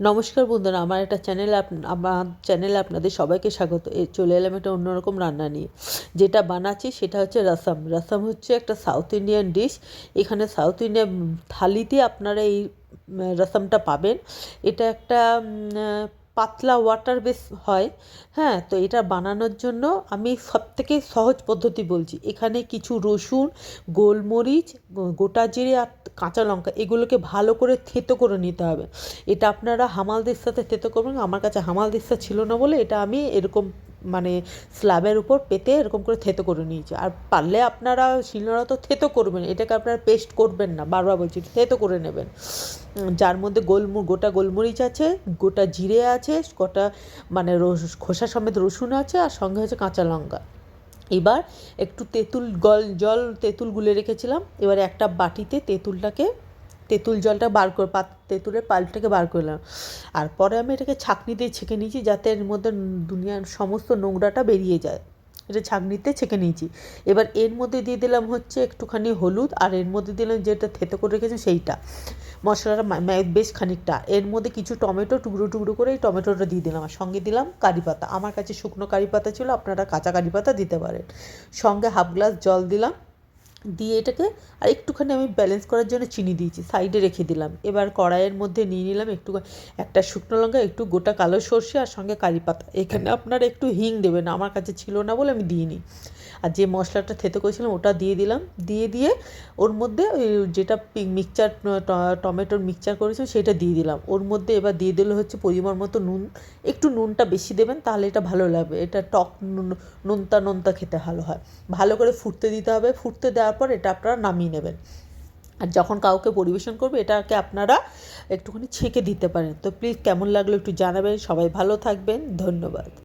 নমস্কার বন্ধুরা, আমার একটা চ্যানেলে আপনাদের সবাইকে স্বাগত। চলে এলাম একটা অন্যরকম রান্না নিয়ে। যেটা বানাচ্ছি সেটা হচ্ছে রসম। রসম হচ্ছে একটা সাউথ ইন্ডিয়ান ডিশ। এখানে সাউথ ইন্ডিয়ান থালিতে আপনারা এই রসমটা পাবেন। এটা একটা পাতলা ওয়াটার বেস হয়। হ্যাঁ, তো এটা বানানোর জন্য আমি সবথেকে সহজ পদ্ধতি বলছি। এখানে কিছু রসুন, গোলমরিচ, গোটা জিরে আর কাঁচা লঙ্কা এগুলোকে ভালো করে থেতো করে নিতে হবে। এটা আপনারা হামালদিস্তাতে থেতো করবেন। আমার কাছে হামালদিস্তা ছিল না বলে এটা আমি এরকম মানে স্ল্যাবের উপর পেতে এরকম করে থেতো করে নিয়েছি। আর পারলে আপনারা শিলনোড়া তো থেতো করবেন, এটাকে আপনারা পেস্ট করবেন না, বারবার বলছি থেতো করে নেবেন। যার মধ্যে গোটা গোলমরিচ আছে, গোটা জিরে আছে, গোটা মানে খোসা সমেত রসুন আছে, আর সঙ্গে হচ্ছে কাঁচা লঙ্কা। এবার একটু তেঁতুল গুলে রেখেছিলাম। এবার একটা বাটিতে তেঁতুল জলটা বার করে তেঁতুলের পাল্পটাকে বার করলাম। আর পরে আমি এটাকে ছাঁকনি দিয়ে ছেঁকে নিয়েছি যাতে এর মধ্যে দুনিয়ার সমস্ত নোংরাটা বেরিয়ে যায়। এটা ছাঁকনিতে ছেঁকে নিয়েছি। এবার এর মধ্যে দিয়ে দিলাম হচ্ছে একটুখানি হলুদ, আর এর মধ্যে দিলাম যেটা থেতো করে রেখেছি সেইটা মশলাটা বেশ খানিকটা। এর মধ্যে কিছু টমেটো টুকরো টুকরো করে এই টমেটোটা দিয়ে দিলাম, আর সঙ্গে দিলাম কারি পাতা। আমার কাছে শুকনো কারি পাতা ছিল, আপনারা কাঁচা কারি পাতা দিতে পারেন। সঙ্গে হাফ গ্লাস জল দিলাম, দিয়ে এটাকে আর একটুখানি আমি ব্যালেন্স করার জন্য চিনি দিয়েছি, সাইডে রেখে দিলাম। এবার কড়াইয়ের মধ্যে নিয়ে নিলাম একটা শুকনো লঙ্কা, একটু গোটা কালো সর্ষে, আর সঙ্গে কারি পাতা। এখানে আপনারা একটু হিং দেবেন, আমার কাছে ছিল না বলে আমি দিইনি। আর যে মশলাটা থেতো করেছিলাম ওটা দিয়ে দিলাম। দিয়ে ওর মধ্যে ওই যেটা টমেটোর মিক্সচার করেছিলাম সেটা দিয়ে দিলাম ওর মধ্যে। এবার দিয়ে দিলে হচ্ছে পরিমাণ মতো নুন। একটু নুনটা বেশি দেবেন, তাহলে এটা ভালো লাগবে। এটা টক নোনতা নোনতা খেতে ভালো হয়। ভালো করে ফুটতে দিতে হবে। ফুটতে দেওয়ার পর এটা আপনারা নামিয়ে নেবেন। আর যখন কাউকে পরিবেশন করবে এটাকে আপনারা একটুখানি ছেঁকে দিতে পারেন। তো প্লিজ কেমন লাগলো একটু জানাবেন। সবাই ভালো থাকবেন, ধন্যবাদ।